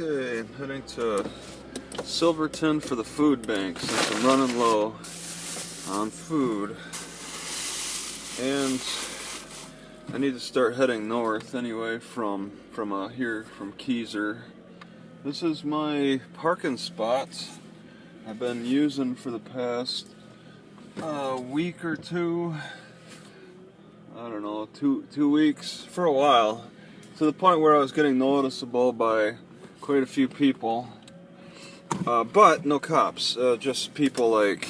Okay, I'm heading to Silverton for the food bank since I'm running low on food. And I need to start heading north anyway from here from Keizer. This is my parking spot I've been using for the past week or two. I don't know, two weeks, for a while, to the point where I was getting noticeable by quite a few people, but no cops, just people like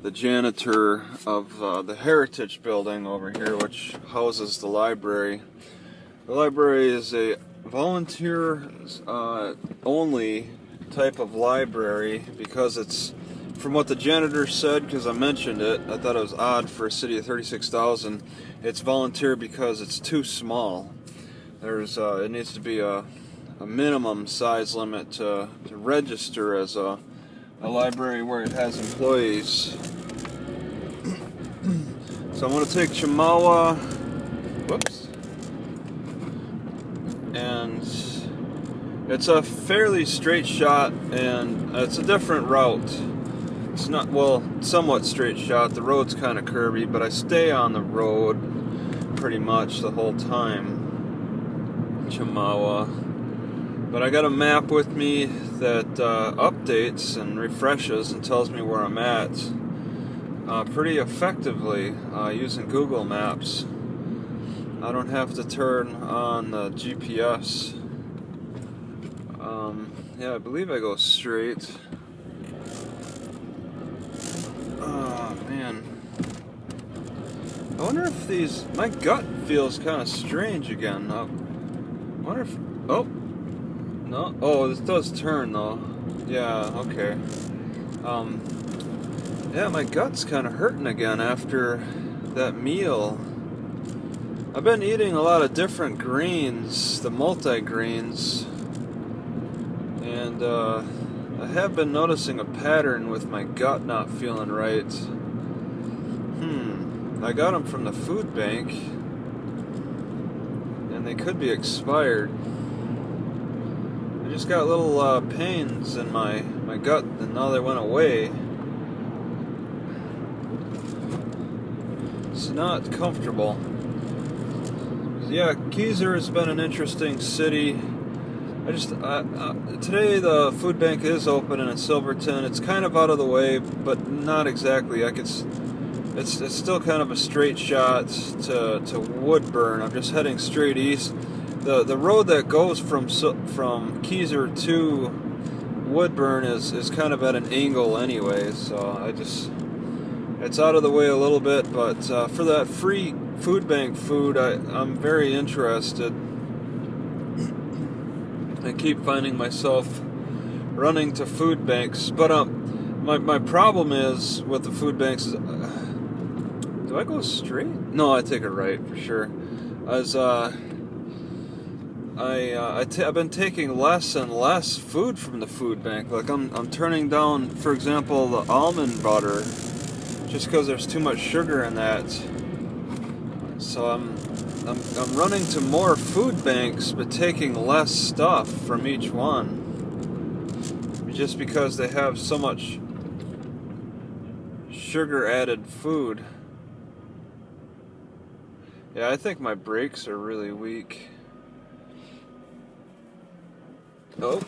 the janitor of the Heritage building over here, which houses the library. The library is a volunteer only type of library because it's, from what the janitor said, because I mentioned it, I thought it was odd for a city of 36,000. It's volunteer because it's too small. It needs to be a minimum size limit to register as a library where it has employees. So I'm going to take Chimawa, and it's a fairly straight shot, and it's a different route. It's not, well, somewhat straight shot. The road's kind of curvy, but I stay on the road pretty much the whole time. Chimawa. But I got a map with me that updates and refreshes and tells me where I'm at pretty effectively using Google Maps. I don't have to turn on the GPS. Yeah, I believe I go straight. Oh, man. I wonder if these... My gut feels kind of strange again. I wonder if... Oh! No? Oh, this does turn, though. Yeah, okay. Yeah, my gut's kind of hurting again after that meal. I've been eating a lot of different greens, the multi-greens, and I have been noticing a pattern with my gut not feeling right. I got them from the food bank, and they could be expired. I just got little pains in my gut, and now they went away. It's not comfortable. Yeah, Keizer has been an interesting city. Today the food bank is open in Silverton. It's kind of out of the way, but not exactly. It's still kind of a straight shot to Woodburn. I'm just heading straight east. The road that goes from Keizer to Woodburn is kind of at an angle anyway, so it's out of the way a little bit, but for that free food bank food, I'm very interested. I keep finding myself running to food banks, but my problem is with the food banks is, do I go straight? No, I take a right for sure. I've been taking less and less food from the food bank. Like I'm turning down, for example, the almond butter, just because there's too much sugar in that. So I'm running to more food banks, but taking less stuff from each one, just because they have so much sugar-added food. Yeah, I think my brakes are really weak. Oh.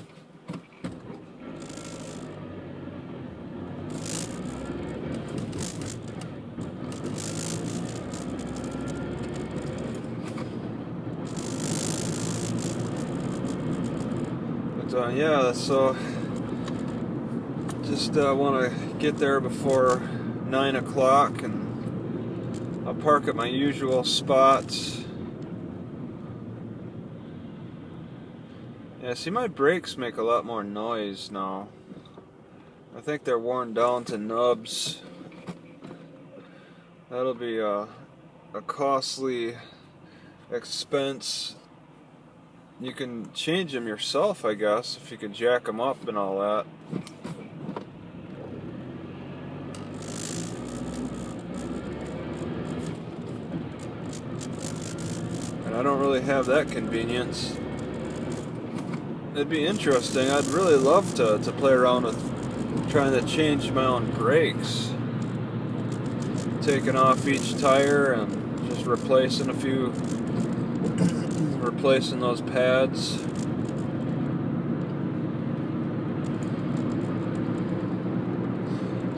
Yeah, so just want to get there before 9 o'clock, and I'll park at my usual spot. Yeah, see, my brakes make a lot more noise now. I think they're worn down to nubs. That'll be a costly expense. You can change them yourself, I guess, if you can jack them up and all that. And I don't really have that convenience. it'd be interesting. I'd really love to play around with trying to change my own brakes. Taking off each tire and just replacing those pads.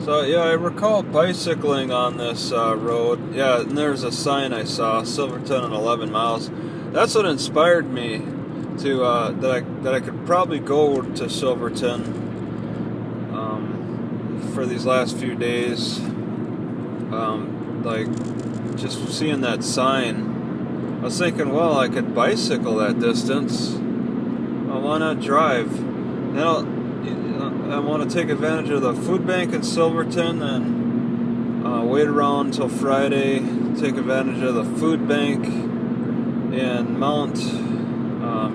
So yeah, I recall bicycling on this road. Yeah, and there's a sign I saw, Silverton in 11 miles. That's what inspired me to that I could probably go to Silverton for these last few days. Like just seeing that sign, I was thinking, well, I could bicycle that distance. Well, why not drive? I want to take advantage of the food bank in Silverton and wait around until Friday, take advantage of the food bank in Mount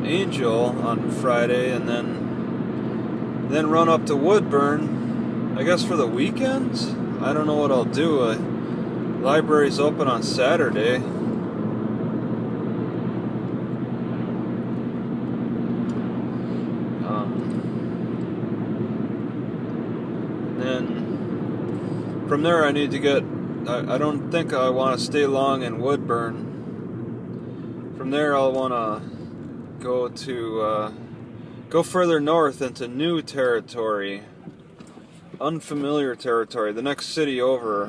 Angel on Friday, and then run up to Woodburn, I guess, for the weekends. I don't know what I'll do. Library's open on Saturday. From there, I need to get. I don't think I want to stay long in Woodburn. From there, I'll want to go further north into new territory, unfamiliar territory. The next city over,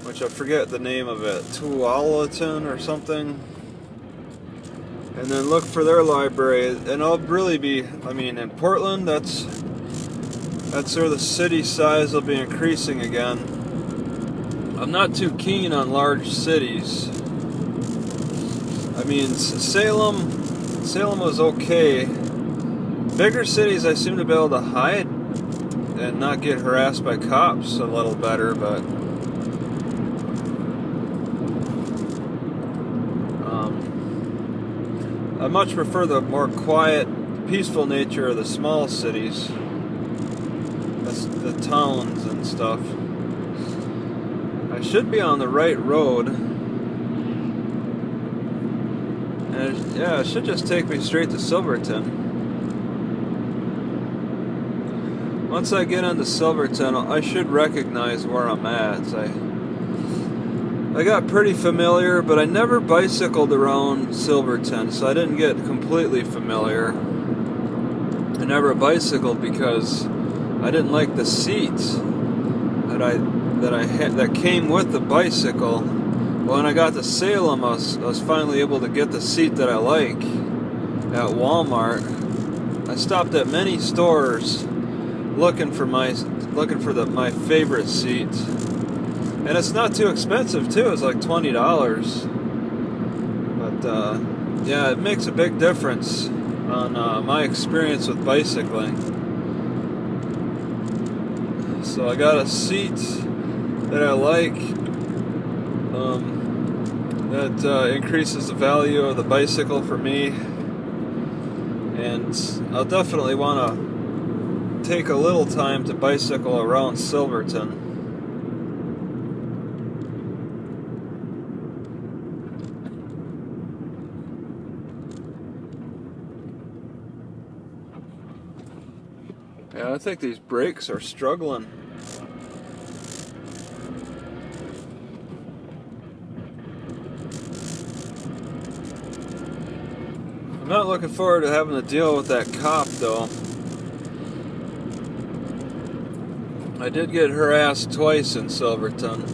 which I forget the name of it, Tualatin or something. And then look for their library, and I'll really be. I mean, in Portland, that's where the city size will be increasing again. I'm not too keen on large cities. I mean, Salem was okay. Bigger cities, I seem to be able to hide and not get harassed by cops a little better, but I much prefer the more quiet, peaceful nature of the small cities. The towns and stuff. I should be on the right road, and it should just take me straight to Silverton. Once I get into Silverton, I should recognize where I'm at. I got pretty familiar, but I never bicycled around Silverton, so I didn't get completely familiar. I never bicycled because I didn't like the seats that came with the bicycle. Well, when I got to Salem, I was finally able to get the seat that I like at Walmart. I stopped at many stores looking for my favorite seat, and it's not too expensive too. It's like $20, but yeah, it makes a big difference on my experience with bicycling. So I got a seat that I like, that increases the value of the bicycle for me, and I'll definitely want to take a little time to bicycle around Silverton. Yeah, I think these brakes are struggling. I'm not looking forward to having to deal with that cop, though. I did get harassed twice in Silverton.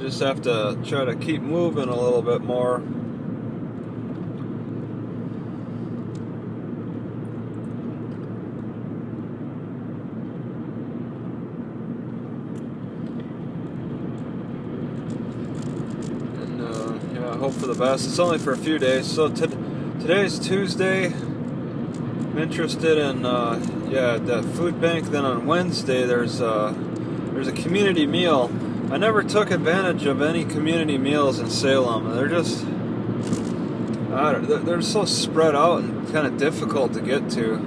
Just have to try to keep moving a little bit more. And yeah, hope for the best. It's only for a few days. So today's Tuesday. I'm interested in that food bank. Then on Wednesday there's a community meal. I never took advantage of any community meals in Salem. They're just, they're so spread out and kind of difficult to get to.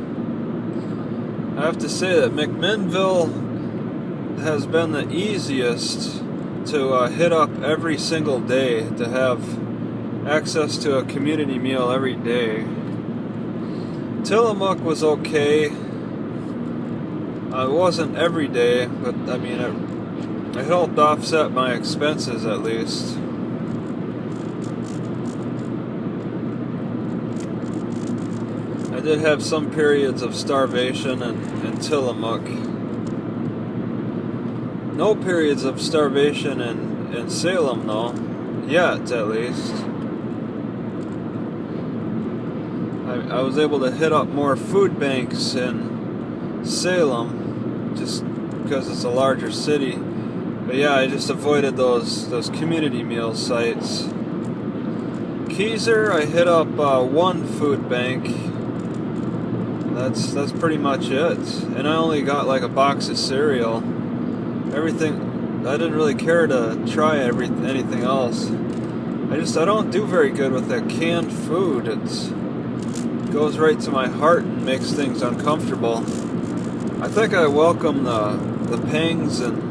have to say that McMinnville has been the easiest to hit up every single day, to have access to a community meal every day. Tillamook was okay. It wasn't every day, but I mean, it helped offset my expenses at least. I did have some periods of starvation in Tillamook. No periods of starvation in Salem, though. Yet, at least. I was able to hit up more food banks in Salem, just because it's a larger city. But yeah, I just avoided those community meal sites. Keizer, I hit up one food bank. That's pretty much it. And I only got like a box of cereal. Everything, I didn't really care to try anything else. I don't do very good with that canned food. It goes right to my heart and makes things uncomfortable. I think I welcome the pangs and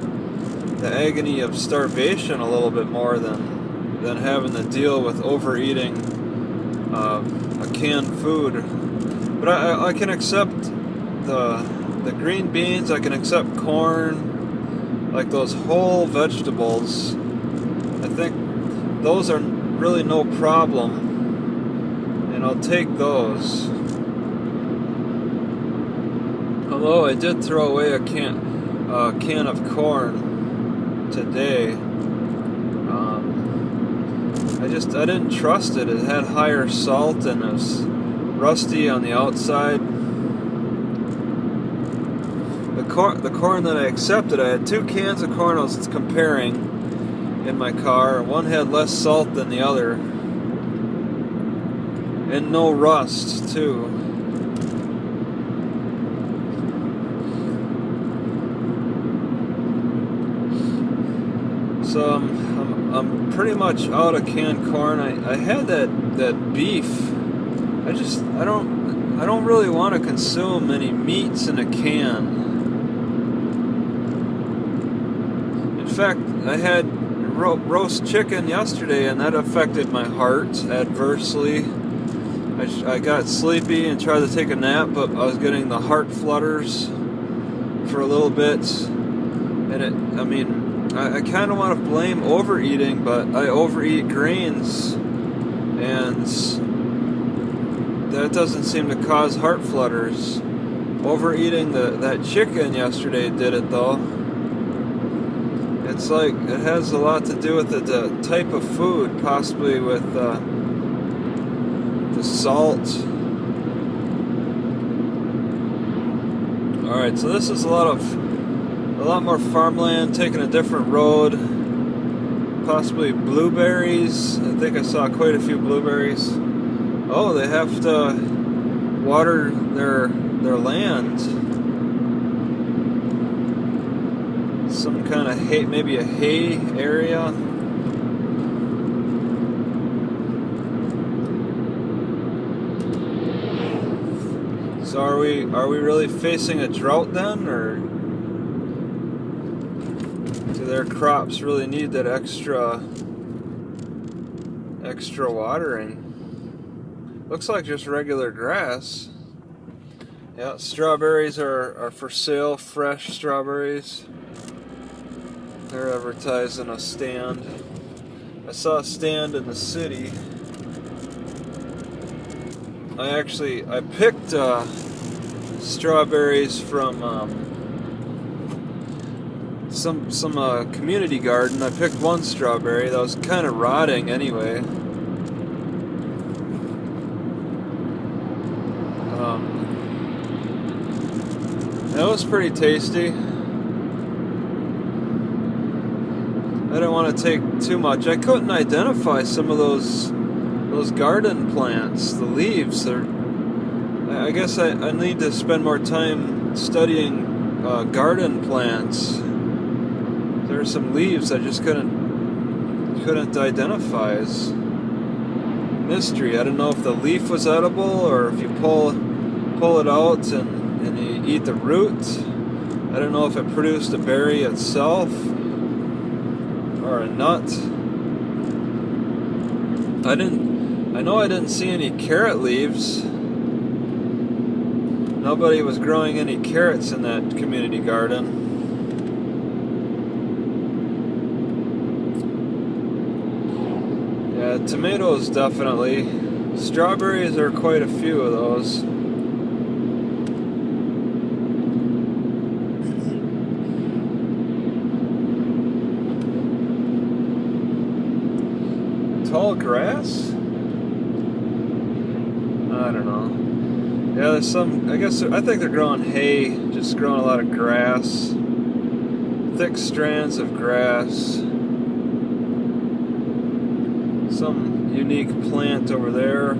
the agony of starvation a little bit more than having to deal with overeating a canned food. But I can accept the green beans. I can accept corn, like those whole vegetables. I think those are really no problem, and I'll take those. Although I did throw away a can of corn today. I didn't trust it. It had higher salt and it was rusty on the outside. The corn that I accepted, I had 2 cans of corn I was comparing in my car. One had less salt than the other. And no rust, too. So I'm pretty much out of canned corn. I had that beef. I don't really want to consume any meats in a can. In fact, I had roast chicken yesterday, and that affected my heart adversely. I got sleepy and tried to take a nap, but I was getting the heart flutters for a little bit, and I kind of want to blame overeating, but I overeat grains, and that doesn't seem to cause heart flutters. Overeating that chicken yesterday did it, though. It's like it has a lot to do with the type of food, possibly with the salt. Alright, so this is a lot more farmland, taking a different road. Possibly blueberries. I think I saw quite a few blueberries. Oh, they have to water their land. Some kind of hay, maybe a hay area. So are we really facing a drought then, or do their crops really need that extra watering? Looks like just regular grass. Yeah, strawberries are for sale, fresh strawberries. They're advertising a stand. I saw a stand in the city. I picked strawberries from some community garden. I picked one strawberry that was kind of rotting anyway. That was pretty tasty. I didn't want to take too much. I couldn't identify some of those garden plants, the leaves. I guess I need to spend more time studying garden plants. There are some leaves I just couldn't identify as mystery. I don't know if the leaf was edible or if you pull it out and and you eat the root. I don't know if it produced a berry itself or a nut. I know I didn't see any carrot leaves. Nobody was growing any carrots in that community garden. Yeah, tomatoes definitely. Strawberries are quite a few of those. Tall grass? I don't know. Yeah, there's some, I think they're growing hay, just growing a lot of grass. Thick strands of grass. Some unique plant over there.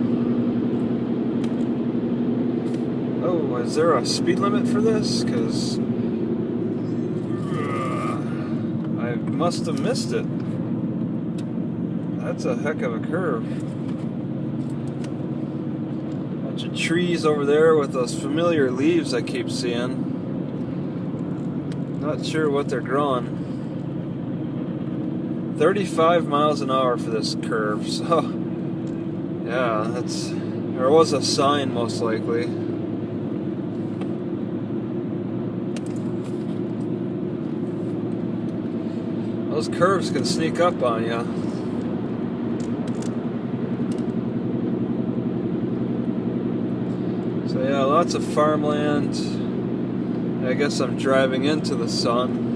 Oh, is there a speed limit for this? Because I must have missed it. That's a heck of a curve. Bunch of trees over there with those familiar leaves I keep seeing. Not sure what they're growing. 35 miles an hour for this curve, so yeah, there was a sign most likely. Those curves can sneak up on you. So yeah, lots of farmland. I guess I'm driving into the sun.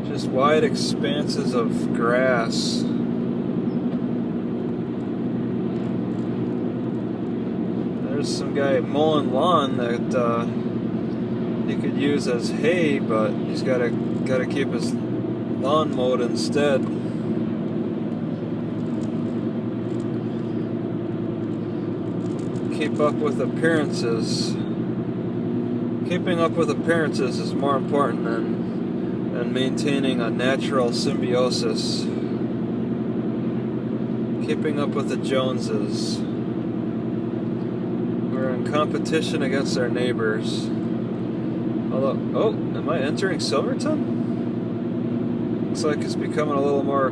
Just wide expanses of grass. There's some guy mowing lawn that he could use as hay, but he's gotta keep his lawn mowed instead. Keep up with appearances. Keeping up with appearances is more important than maintaining a natural symbiosis. Keeping up with the Joneses. We're in competition against our neighbors. Although, oh, am I entering Silverton? Looks like it's becoming a little more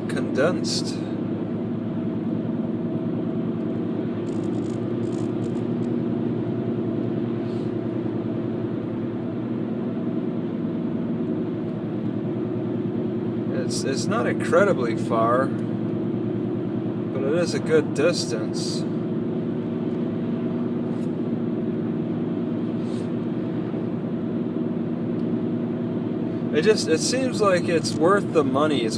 condensed. It's not incredibly far, but it is a good distance. It seems like it's worth the money.